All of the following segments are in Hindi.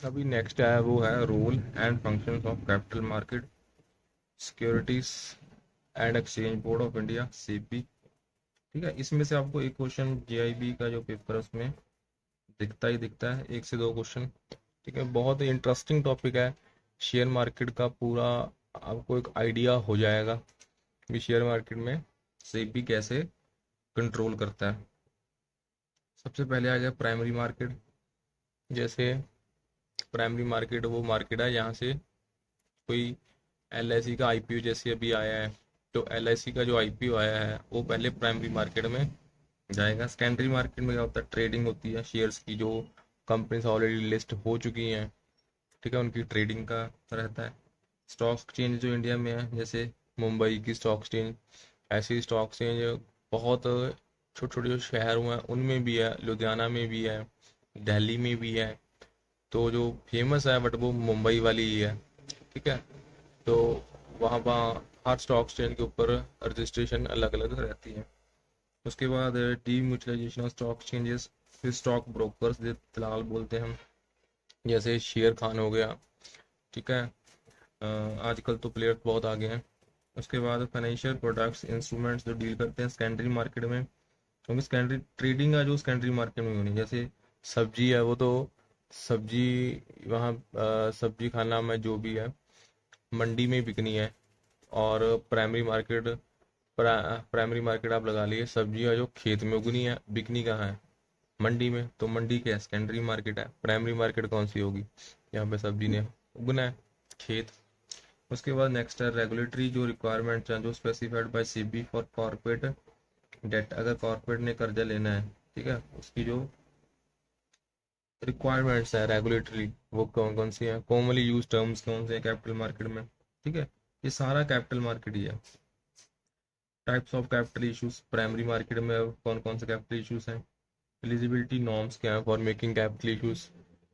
अभी नेक्स्ट है वो है role and functions of capital market, securities and exchange board of India, SEBI. ठीक है, इसमें से आपको एक क्वेश्चन जीआईबी का जो पेपर है उसमें दिखता है, एक से दो क्वेश्चन। ठीक है, बहुत ही इंटरेस्टिंग टॉपिक है। शेयर मार्केट का पूरा आपको एक आइडिया हो जाएगा कि शेयर मार्केट में सेबी कैसे कंट्रोल करता है। सबसे पहले आ गया प्राइमरी मार्केट। जैसे प्राइमरी मार्केट वो मार्केट है यहाँ से कोई एलआईसी का आईपीओ जैसे अभी आया है, तो एलआईसी का जो आईपीओ आया है वो पहले प्राइमरी मार्केट में जाएगा। सेकेंडरी मार्केट में क्या होता है, ट्रेडिंग होती है शेयर्स की, जो कंपनीज ऑलरेडी लिस्ट हो चुकी हैं। ठीक है, उनकी ट्रेडिंग का रहता है। स्टॉक एक्सचेंज जो इंडिया में है, जैसे मुंबई की स्टॉक एक्सचेंज, ऐसी स्टॉक एक्सचेंज बहुत छोटे छोटे जो शहर हुए हैं उनमें भी है, लुधियाना में भी है, दिल्ली में भी है। तो जो फेमस है बट वो मुंबई वाली ही है। ठीक है, तो वहाँ वहाँ हर स्टॉक एक्सचेंज के ऊपर रजिस्ट्रेशन अलग अलग रहती है। उसके बाद डीम्यूचुअलाइजेशन ऑफ स्टॉक एक्सचेंजेस, फिर स्टॉक ब्रोकर्स दलाल बोलते हैं हम, जैसे शेयर खान हो गया। ठीक है, आजकल तो प्लेयर्स बहुत आगे हैं। उसके बाद फाइनेंशियल प्रोडक्ट्स इंस्ट्रूमेंट्स जो डील करते हैं सेकेंडरी मार्केट में, क्योंकि सेकेंडरी ट्रेडिंग है जो सेकेंडरी मार्केट में होनी। जैसे सब्जी है वो तो सब्जी वहाँ सब्जी खाना में जो भी है मंडी में बिकनी है। और प्राइमरी मार्केट आप लगा लिए, सब्जी है जो खेत में उगनी है बिकनी कहाँ है, मंडी में। तो मंडी क्या है, सेकेंडरी मार्केट है। प्राइमरी मार्केट कौन सी होगी, यहाँ पे सब्जी ने उगना है, खेत। उसके बाद नेक्स्ट है रेगुलेटरी जो रिक्वायरमेंट्स हैं जो specified by SEBI for corporate debt. अगर कॉर्पोरेट ने कर्जा लेना है, ठीक है, उसकी जो रिक्वायरमेंट्स है रेगुलेटरी वो कौन कौन सी है, कॉमनली यूज टर्म्स कौन से हैं कैपिटल मार्केट में। ठीक है, ये सारा कैपिटल मार्केट ही है। Types of capital issues primary market में अब कौन कौन से कैपिटल इश्यूज हैं, एलिजिबिलिटी नॉर्म्स क्या है for making capital issues,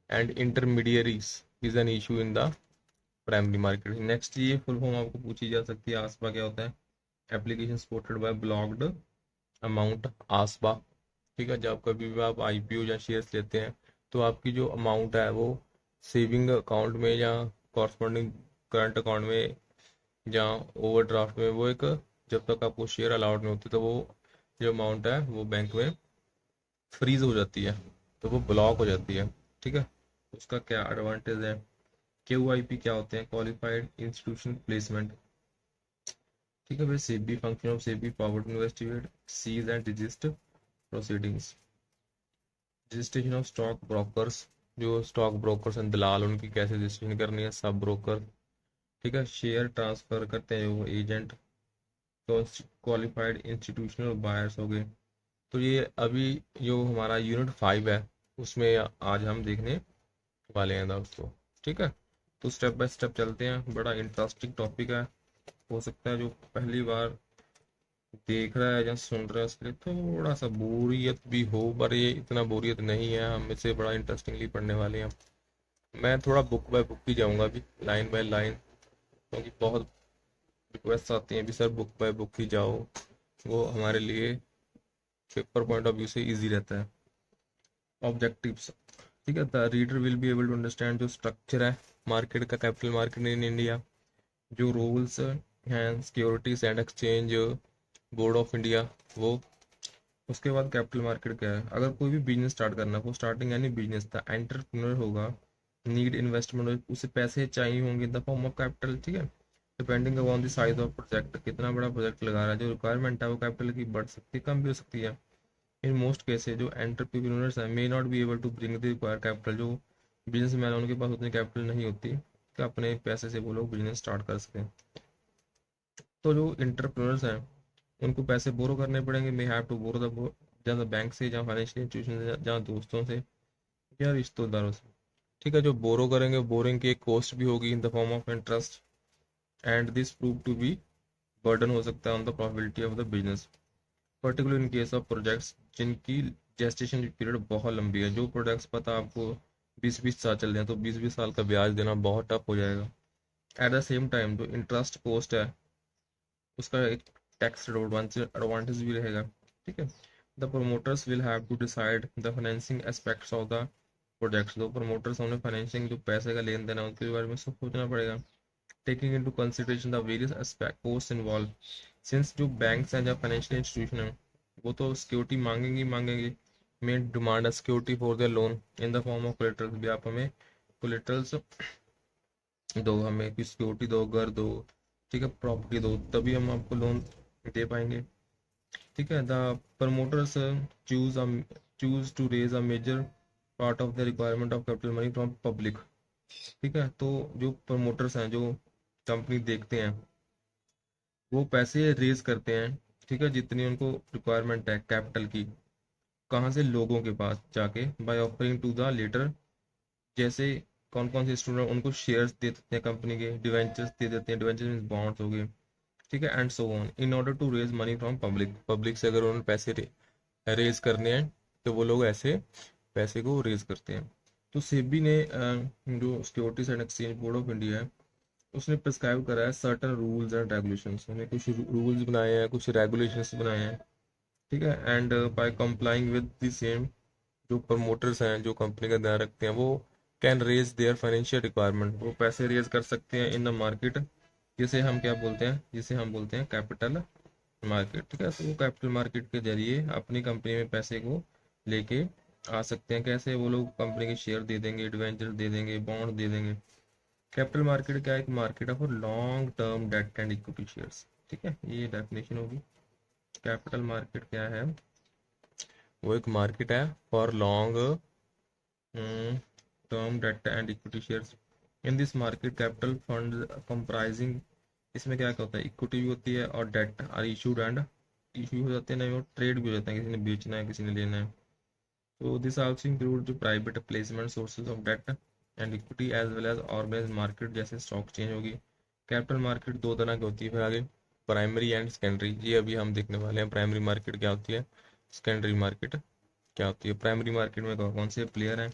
and intermediaries is an issue in the primary market. Next ये फुल फॉर्म आपको पूछी जा सकती है, आसपा क्या होता है, application supported by blocked amount, आसपा। ठीक है, जब कभी भी आप आईपीओ या शेयर्स लेते हैं तो आपकी जो अमाउंट है वो सेविंग अकाउंट में या कॉरस्पॉन्डिंग करंट अकाउंट में या ओवरड्राफ्ट में, वो एक जब तक आपको शेयर अलाउड नहीं होती तो वो जो अमाउंट है वो बैंक में फ्रीज हो जाती है, तो वो ब्लॉक हो जाती है। ठीक है, उसका क्या एडवांटेज है, क्यूआईपी क्या होते हैं, क्वालिफाइड इंस्टीट्यूशन प्लेसमेंट। ठीक है भाई, SEBI function of SEBI power to investigate seize and रजिस्ट proceedings. Registration of stock brokers, जो स्टॉक ब्रोकर्स हैं दलाल, उनकी कैसे रजिस्ट्रेशन करनी है, सब ब्रोकर। ठीक है, शेयर ट्रांसफर करते हैं वो एजेंट। तो क्वालिफाइड इंस्टीट्यूशनल बायर्स हो गए। तो ये अभी जो हमारा यूनिट 5 है उसमें आज हम देखने वाले हैं दोस्तों। ठीक है, तो स्टेप बाय स्टेप चलते हैं, बड़ा इंटरेस्टिंग टॉपिक है। हो सकता है जो पहली बार देख रहा है या सुन रहा है उसके लिए थोड़ा सा बोरियत भी हो, पर ये इतना बोरियत नहीं है, हम इसे बड़ा इंटरेस्टिंगली पढ़ने वाले हैं। मैं थोड़ा बुक बाय बुक ही जाऊंगा अभी, लाइन बाय लाइन, क्योंकि बहुत रिक्वेस्ट आती हैं भी सर बुक बाय बुक ही जाओ, वो हमारे लिए पेपर पॉइंट ऑफ व्यू से इजी रहता है। ऑब्जेक्टिव्स, ठीक है, the reader will be able to understand जो स्ट्रक्चर है मार्केट का, कैपिटल मार्केट इन इंडिया, जो रूल्स हैं securities and exchange board of India वो। उसके बाद कैपिटल मार्केट क्या है, अगर कोई भी बिजनेस स्टार्ट करना है, वो स्टार्टिंग यानी बिजनेस था, एंटरप्रेन्योर होगा, नीड इन्वेस्टमेंट, उसे पैसे चाहिए होंगे इन द फॉर्म ऑफ कैपिटल। ठीक है, depending upon the size of project, कितना बड़ा प्रोजेक्ट लगा रहा है, जो रिक्वायरमेंट है वो कैपिटल की बढ़ सकती है कम भी हो सकती है। इन मोस्ट केसेज जो एंटरप्रेन्योर्स हैं may not be able to bring the required capital, जो बिजनेसमैन है उनके पास उतनी कैपिटल नहीं होती कि अपने पैसे से वो लोग बिजनेस स्टार्ट कर सकें। तो जो इंटरप्रेन्योर्स हैं उनको पैसे बोरो करने पड़ेंगे, may have to borrow the जहाँ बैंक से, जहाँ फाइनेंशियल इंस्टीट्यूशन से, जहाँ दोस्तों से या रिश्तेदारों से। ठीक है, जो बोरो करेंगे बोरिंग की एक कॉस्ट भी होगी in the form of interest, and this prove to be burden हो सकता है on the profitability of the business, particular in case of projects जिनकी जेस्टेशन पीरियड बहुत लंबी है। जो प्रोजेक्ट्स पता आपको 20-20 साल चल रहे हैं तो 20-20 साल का ब्याज देना बहुत टफ हो जाएगा। एट द सेम टाइम जो इंटरेस्ट कॉस्ट है उसका एक टैक्स एडवांटेज भी रहेगा। ठीक है, the promoters will have to decide the financing aspects of the projects though, promoters उन्हें फाइनेंसिंग जो पैसे का लेन देन है उसके बारे में सब सोचना पड़ेगा, taking into consideration the various aspect course involve. Since जो बैंक्स हैं या फाइनेंशियल इंस्टीट्यूशन है वो तो सिक्योरिटी मांगेंगे ही मांगेंगे, मेन डिमांड है security for their loan in the form of collaterals, भी आप हमें कोलेटरल्स दो, हमें कोई सिक्योरिटी दो, घर दो, ठीक है, प्रॉपर्टी दो, तभी हम आपको लोन दे पाएंगे। ठीक है, the promoters choose choose to raise a major part of the requirement of capital money from public. ठीक है, तो जो प्रमोटर्स हैं, जो कंपनी देखते हैं, वो पैसे रेज करते हैं, ठीक है, जितनी उनको रिक्वायरमेंट है कैपिटल की, कहाँ से, लोगों के पास जाके, by offering to the latter, जैसे कौन कौन से स्टूडेंट उनको शेयर्स दे देते हैं कंपनी के, डिवेंचर्स दे देते हैं, डिवेंचर्स मीन बॉन्ड्स हो गए, ठीक है, and so on, in order to raise money from public. Public से अगर उन्होंने पैसे रेज करने हैं तो वो लोग ऐसे पैसे को रेज करते हैं। तो सेबी ने जो securities and exchange board of India है, उसने प्रिस्क्राइब करा है सर्टन रूल्स एंड रेगुलेशंस, उन्हें कुछ रूल्स बनाए हैं, कुछ रेगुलेशंस बनाए हैं, ठीक है, and by complying with the same, जो प्रमोटर्स हैं, जो कंपनी का ध्यान रखते हैं, वो can raise their financial requirement, वो पैसे रेज कर सकते हैं इन द मार्केट, जिसे हम क्या बोलते हैं, जिसे हम बोलते हैं कैपिटल मार्केट। ठीक है, तो वो कैपिटल मार्केट के जरिए अपनी कंपनी में पैसे को लेके आ सकते हैं। कैसे, वो लोग कंपनी के शेयर दे देंगे, डिवेंचर दे देंगे, बॉन्ड दे देंगे। कैपिटल मार्केट क्या है, एक मार्केट है for long term debt and equity shares. ठीक है, ये डेफिनेशन होगी। कैपिटल मार्केट क्या है, वो एक मार्केट है for long term debt and equity shares. In this market capital fund comprising, इसमें क्या क्या होता है, इक्विटी भी होती है और debt are issued and issue हो जाते हैं ना, वो ट्रेड भी हो जाते हैं, किसी ने बेचना है, किसी ने लेना है। तो दिस आल्सो इंक्लूड जो private placement sources of debt and equity as well as organise market, जैसे स्टॉक चेंज होगी। कैपिटल मार्केट दो तरह की होती है, फिर आगे प्राइमरी एंड सेकेंडरी, ये अभी हम देखने वाले हैं। प्राइमरी मार्केट क्या होती है, सेकेंडरी मार्केट क्या होती है। प्राइमरी मार्केट में कौन कौन से प्लेयर हैं,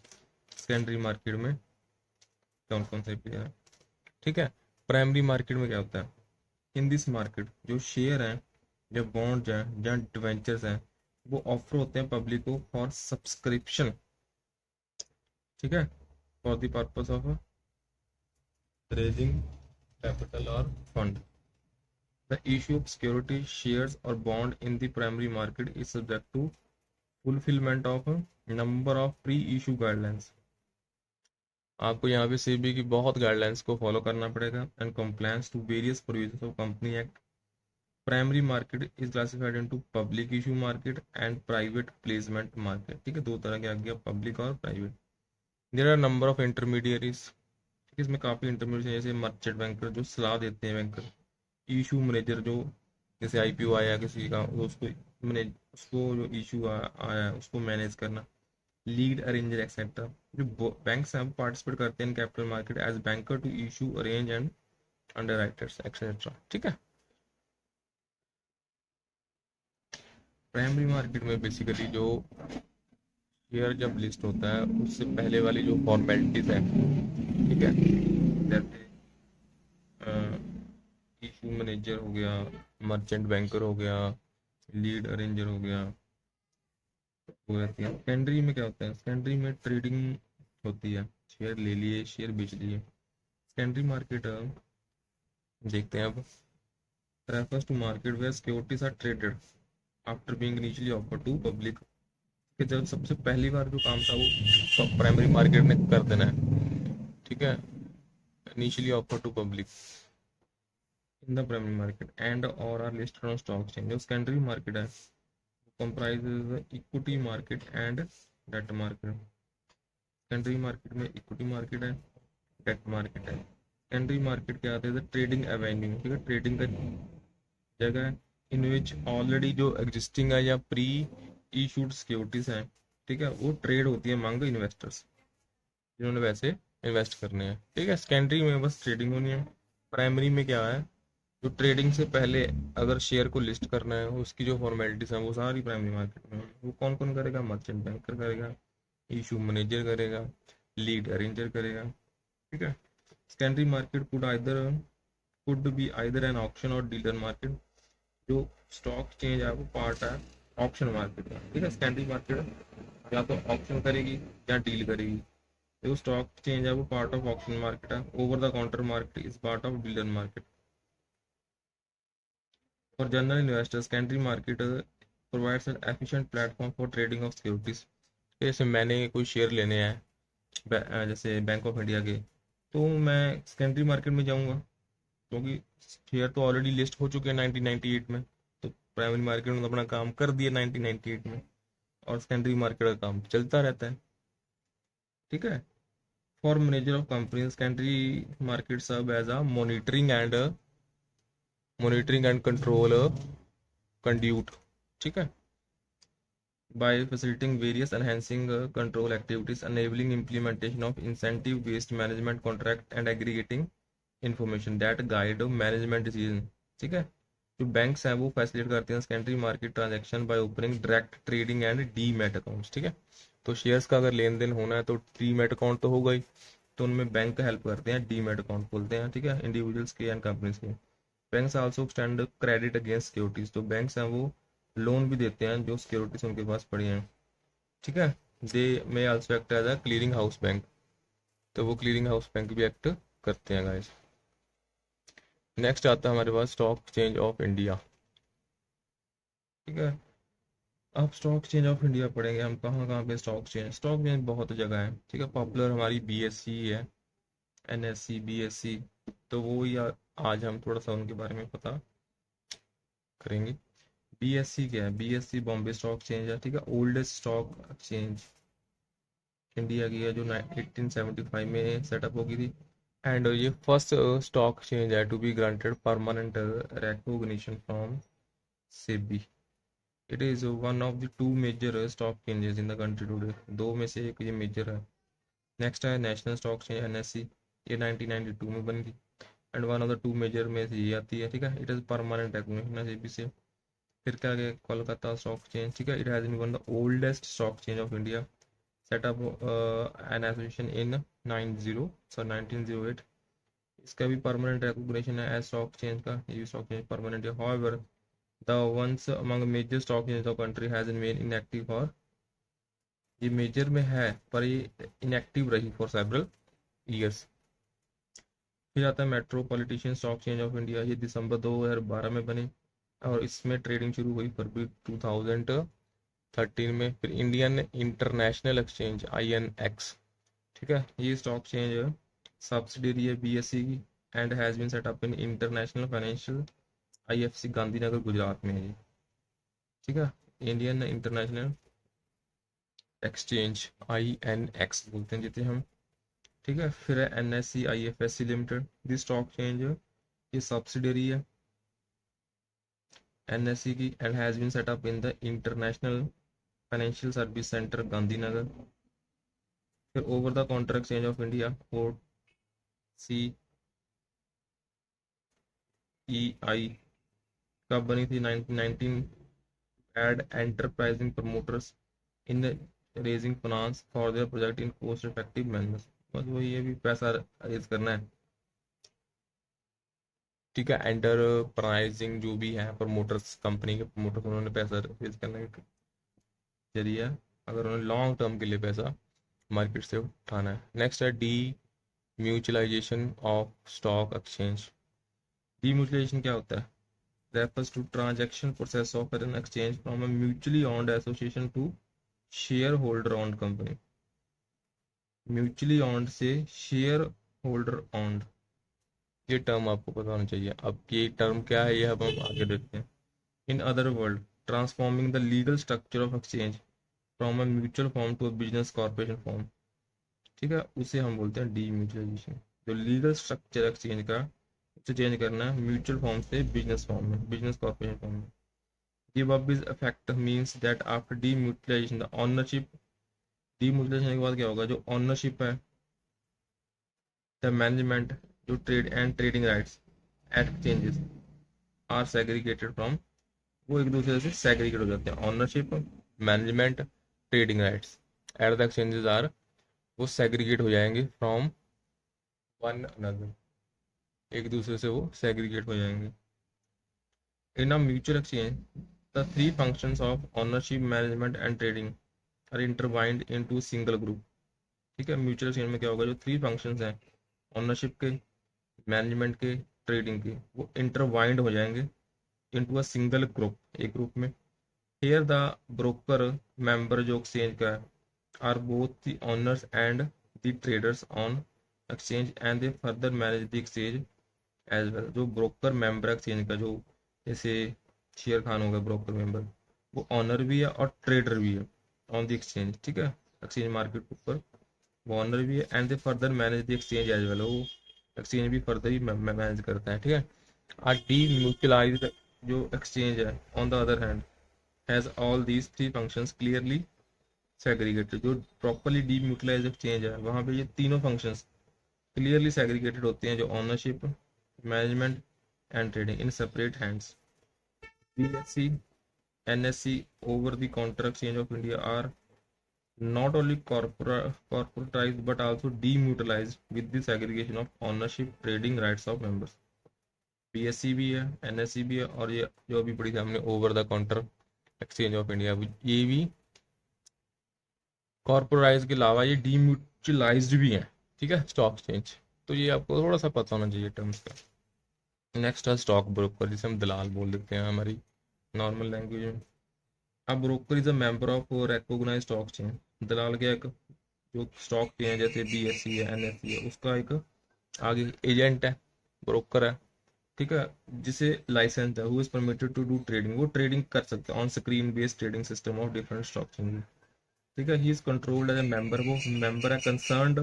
सेकेंडरी मार्केट में कौन कौन से प्लेयर हैं। ठीक है, प्राइमरी मार्केट में क्या होता है, इन दिस मार्केट जो शेयर हैं, जो बॉन्ड्स हैं, या डिवेंचर्स हैं, वो ऑफर होते हैं पब्लिक को फॉर सब्सक्रिप्शन। ठीक है, for the purpose of raising capital और fund. The issue of security shares और bond in the primary market is subject to fulfilment of number of pre issue guidelines. आपको यहाँ पे सेबी की बहुत गाइडलाइंस को फॉलो करना पड़ेगा and compliance to various provisions of company act. Primary market is classified into public issue market and private placement market. ठीक है, दो तरह के आ गया, पब्लिक और private. There are number of intermediaries, ठीक है, इसमें काफ़ी इंटरमीडिएट, जैसे मर्चेंट बैंकर जो सलाह देते हैं बैंकर, इशू मैनेजर जो, जैसे आईपीओ आया किसी का, तो उसको मैनेज, उसको जो इशू आया उसको मैनेज करना, लीड अरेंजर एक्सेट्रा। जो बैंक्स हैं वो पार्टिसिपेट करते हैं capital market as banker to issue arrange and underwriters etcetera. ठीक है, प्राइमरी मार्केट में बेसिकली जो शेयर जब लिस्ट होता है उससे पहले वाली जो फॉर्मेलिटीज है, ठीक है, जैसे इशू मैनेजर हो गया, मर्चेंट बैंकर हो गया, लीड अरेंजर हो गया, वो रहती है। सेकेंडरी में क्या होता है, सेकेंडरी में ट्रेडिंग होती है, शेयर ले लिए, शेयर बेच लिए। सेकेंडरी मार्केट देखते हैं अब, refers to market where securities are traded after being initially offer to public, कि जब सबसे पहली बार जो काम था वो प्राइमरी मार्केट में कर देना है। ठीक है, initially offer to public in the primary market and और are listed on stock exchange. जो सेकेंडरी मार्केट है comprises equity market and debt market. Secondary market में इक्विटी मार्केट है, डेट मार्केट है। सेकेंडरी मार्केट क्या आते हैं, ट्रेडिंग एवेन्यू, ठीक है, ट्रेडिंग का जगह है, इन विच ऑलरेडी जो एग्जिस्टिंग है या प्री इशूड सिक्योरिटीज हैं, ठीक है, वो ट्रेड होती है अमंग इन्वेस्टर्स, जिन्होंने वैसे इन्वेस्ट करने हैं। ठीक है, सेकेंडरी में बस ट्रेडिंग होनी है। प्राइमरी में क्या है, जो ट्रेडिंग से पहले अगर शेयर को लिस्ट करना है उसकी जो फॉर्मेलिटीज हैं वो सारी प्राइमरी मार्केट में होगी। वो कौन कौन करेगा, मर्चेंट बैंकर करेगा, इशू मैनेजर करेगा, लीड अरेंजर करेगा। ठीक है, secondary market could be either an auction और डीलर मार्केट। जो स्टॉक चेंज है वो पार्ट है ऑक्शन मार्केट का। ठीक है, सेकेंडरी मार्केट या तो ऑक्शन करेगी या डील करेगी। जो स्टॉक एक्सचेंज है वो पार्ट ऑफ ऑक्शन मार्केट है, over the counter market is part of dealer market. For general investors secondary market provides N efficient platform for trading of securities. जैसे मैंने कोई शेयर लेने हैं जैसे बैंक ऑफ इंडिया के, तो मैं सेकेंडरी मार्केट में जाऊंगा, क्योंकि शेयर तो ऑलरेडी लिस्ट हो चुके हैं 1998 में, तो प्राइमरी मार्केट ने अपना काम कर दिया 1998 में, और सेकेंडरी मार्केट का काम चलता रहता है। ठीक है। For manager of company secondary market serve as a monitoring and control conduit. ठीक है। by facilitating various enhancing control activities, enabling implementation of incentive-based management contract and aggregating information that guide management decision। ठीक है। जो बैंक्स हैं वो फैसिलिटेट करते हैं secondary market transaction by opening direct trading and demat accounts. ठीक है। तो शेयर्स का अगर लेन देन होना है तो डीमैट अकाउंट तो होगा ही, तो उनमें बैंक हेल्प करते हैं, डीमैट अकाउंट खोलते हैं। ठीक है, इंडिविजुअल्स के एंड कंपनीज के। Banks also extend credit against securities, तो बैंक्स हैं वो लोन भी देते हैं जो सिक्योरिटीज उनके पास पड़ी हैं। ठीक है। They may also act as a clearing house bank, तो वो क्लीयरिंग हाउस बैंक भी एक्ट करते हैं गाइस। नेक्स्ट आता है हमारे पास स्टॉक एक्सचेंज ऑफ इंडिया। ठीक है। अब स्टॉक एक्सचेंज ऑफ इंडिया पढ़ेंगे हम, कहाँ कहाँ पे स्टॉक एक्सचेंज बहुत जगह है। ठीक है। पॉपुलर हमारी बीएससी है, एनएससी, बीएससी, तो वो या आज हम थोड़ा सा उनके बारे में पता करेंगे। बीएससी क्या है? बीएससी बॉम्बे स्टॉक एक्सचेंज है। ठीक है। ओल्डेस्ट स्टॉक एक्सचेंज इंडिया की है, जो 1875 में सेटअप होगी थी। एंड ये फर्स्ट स्टॉक एक्सचेंज है to be granted permanent recognition from SEBI. It is one of the two major stock exchanges in the country today, दो में से एक ये मेजर है। नेक्स्ट है नेशनल स्टॉक एक्सचेंज, एनएससी, ये 1992 में बनी थी, and one of the two major में से ये आती है। ठीक है। इट इज परमानेंट रिकॉग्निशन है सेबी से। फिर क्या गया, कोलकाता स्टॉक एक्सचेंज। ठीक है। It has been one of the oldest stock exchange of India, set up an association in 1908। इसका भी परमानेंट रिकॉग्निशन है एज स्टॉक एक्सचेंज का, ये भी स्टॉक एक्सचेंज परमानेंट है। However the ones among major stock exchange of country has remain inactive for, ये मेजर में है पर ये इनएक्टिव रही फॉर सेवरल ईयर्स। फिर आता है metropolitan stock exchange of India, ये दिसंबर 2012 में बने, और इसमें ट्रेडिंग शुरू हुई फरवरी 2013 में। फिर इंडियन इंटरनेशनल एक्सचेंज, INX। ठीक है। ये स्टॉक एक्सचेंज सब्सिडियरी है बीएससी की, and has been set up in international financial, IFC, Gandhinagar Gujarat में है ये। ठीक है। इंडियन इंटरनेशनल एक्सचेंज, INX बोलते हैं जिसे हम। ठीक है। फिर है NSE IFSC limited, this stock exchange ये सब्सिडियरी है NSE की, and has been set up in the international financial service centre, Gandhinagar. फिर over the counter exchange of India, OCEI, कब बनी थी? 1919। Aid enterprising promoters in raising finance for their project in cost effective manner. बस वही है, भी पैसा रेज करना है। ठीक है। एंटरप्राइजिंग जो भी है प्रमोटर्स, कंपनी के प्रमोटर्स, उन्होंने पैसा रेज करने के जरिए, अगर उन्होंने लॉन्ग टर्म के लिए पैसा मार्केट से उठाना है। नेक्स्ट है D mutualisation of stock exchange. D mutualisation क्या होता है? refers to transaction process of an exchange from a mutually owned association to shareholder owned company। Mutually owned से शेयर होल्डर ओन्ड, ये टर्म आपको पता होना चाहिए। अब ये टर्म क्या है ये अब हम आगे देखते हैं। In other word, transforming the legal structure of exchange from a mutual form to a business corporation form. ठीक है, उसे हम बोलते हैं डीम्यूचुअलाइजेशन। जो लीगल स्ट्रक्चर एक्सचेंज का, उसे चेंज करना है म्यूचुअल फॉर्म से बिजनेस फॉर्म में, बिजनेस कॉर्पोरेशन फॉर्म में। Give up is effect means that after demutualization the ownership, demutualization के बाद क्या होगा, जो ओनरशिप है, द मैनेजमेंट, जो trade and trading rights at exchanges are segregated from, वो एक दूसरे से सेग्रीगेट हो जाते हैं। Ownership, management, trading rights at the exchanges are, वो सेग्रीगेट हो जाएंगे फ्रॉम वन अनदर, एक दूसरे से वो सेग्रीगेट हो जाएंगे। In a mutual exchange the three functions of ownership, management and trading are intertwined into a single group। ठीक है, म्यूचुअल एक्सचेंज में क्या होगा, जो 3 फंक्शंस हैं ओनरशिप के, मैनेजमेंट के, ट्रेडिंग के, वो इंटरवाइंड हो जाएंगे इनटू अ सिंगल ग्रुप, एक ग्रुप में। हियर द ब्रोकर मेंबर जो एक्सचेंज का है are both the owners and the traders on exchange and they further manage the exchange as well. जो ब्रोकर मेंबर एक्सचेंज का, जो जैसे शेयर खान हो गया ब्रोकर मेंबर, वो ऑनर भी है और ट्रेडर भी है ऑन द एक्सचेंज, ठीक है, एक्सचेंज मार्केट के ऊपर वो ऑनर भी है, and they further manage the exchange as well, वो एक्सचेंज भी फर्दर ही मैनेज करता है, ठीक है। आ डीम्यूचुअलाइज्ड जो एक्सचेंज है on the other hand has all these 3 functions clearly segregated. जो प्रॉपरली डीम्यूचुअलाइज्ड एक्सचेंज है वहाँ पे ये तीनों फंक्शंस क्लियरली सेग्रीगेटेड होते हैं, जो ownership, management and trading in separate hands. BSE, NSE over the counter exchange of India are not only corporatized but also demutualized with the segregation of ownership trading rights of members। BSE भी है, NSE भी है, और ये जो अभी पढ़ी थी हमने over the counter exchange of India, ये भी कॉर्पोराइज के अलावा ये डीम्यूचुअलाइज्ड भी है, ठीक है, स्टॉक एक्सचेंज। तो ये आपको थोड़ा सा पता होना चाहिए टर्म्स का। नेक्स्ट है स्टॉक ब्रोकर, जिसे हम दलाल बोल देते हैं हमारी नॉर्मल लैंग्वेज में। अब broker is a member of recognised stock chain. दलाल क्या, एक जो स्टॉक चेन है जैसे BSE है, NSE है, उसका एक आगे एजेंट है, ब्रोकर है, ठीक है, जिसे लाइसेंस है, who is permitted to do trading, वो ट्रेडिंग कर सकते हैं on screen based trading system of different stock change, ठीक है। He is controlled as a member, वो मेंबर है कंसर्न्ड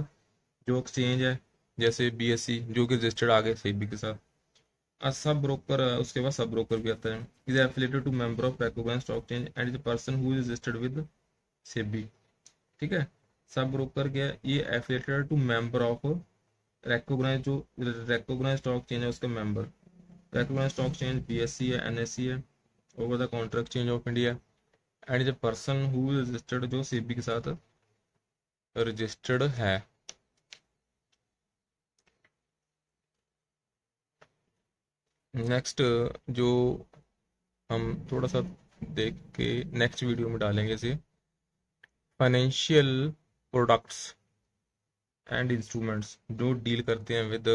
जो एक्सचेंज है, जैसे BSE जो कि रजिस्टर्ड आगे सेबी के साथ। सब ब्रोकर, उसके बाद सब ब्रोकर भी आता है, is affiliated to member of recognised stock change and is a person who is registered with SEBI, ठीक है। सब ब्रोकर क्या है, ये affiliated to member of recognise, जो रिकॉग्नाइज स्टॉक चेंज है उसका मेंबर। रिकॉग्नाइज स्टॉक चेंज BSE है, NSE है, over the counter exchange of India, and is a person who is registered, जो सेबी के साथ रजिस्टर्ड है। नेक्स्ट जो हम थोड़ा सा देख के नेक्स्ट वीडियो में डालेंगे इसे, फाइनेंशियल प्रोडक्ट्स एंड इंस्ट्रूमेंट्स जो डील करते हैं विद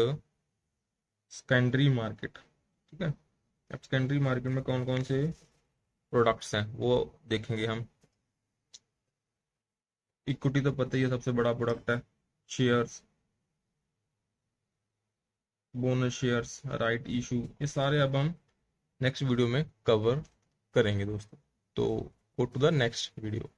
सेकेंडरी मार्केट, ठीक है। अब सेकेंडरी मार्केट में कौन कौन से प्रोडक्ट्स हैं वो देखेंगे हम। इक्विटी तो पता ही है सबसे बड़ा प्रोडक्ट है, shares, bonus shares, right issue, ये सारे अब हम नेक्स्ट वीडियो में कवर करेंगे दोस्तों। तो go to the next video.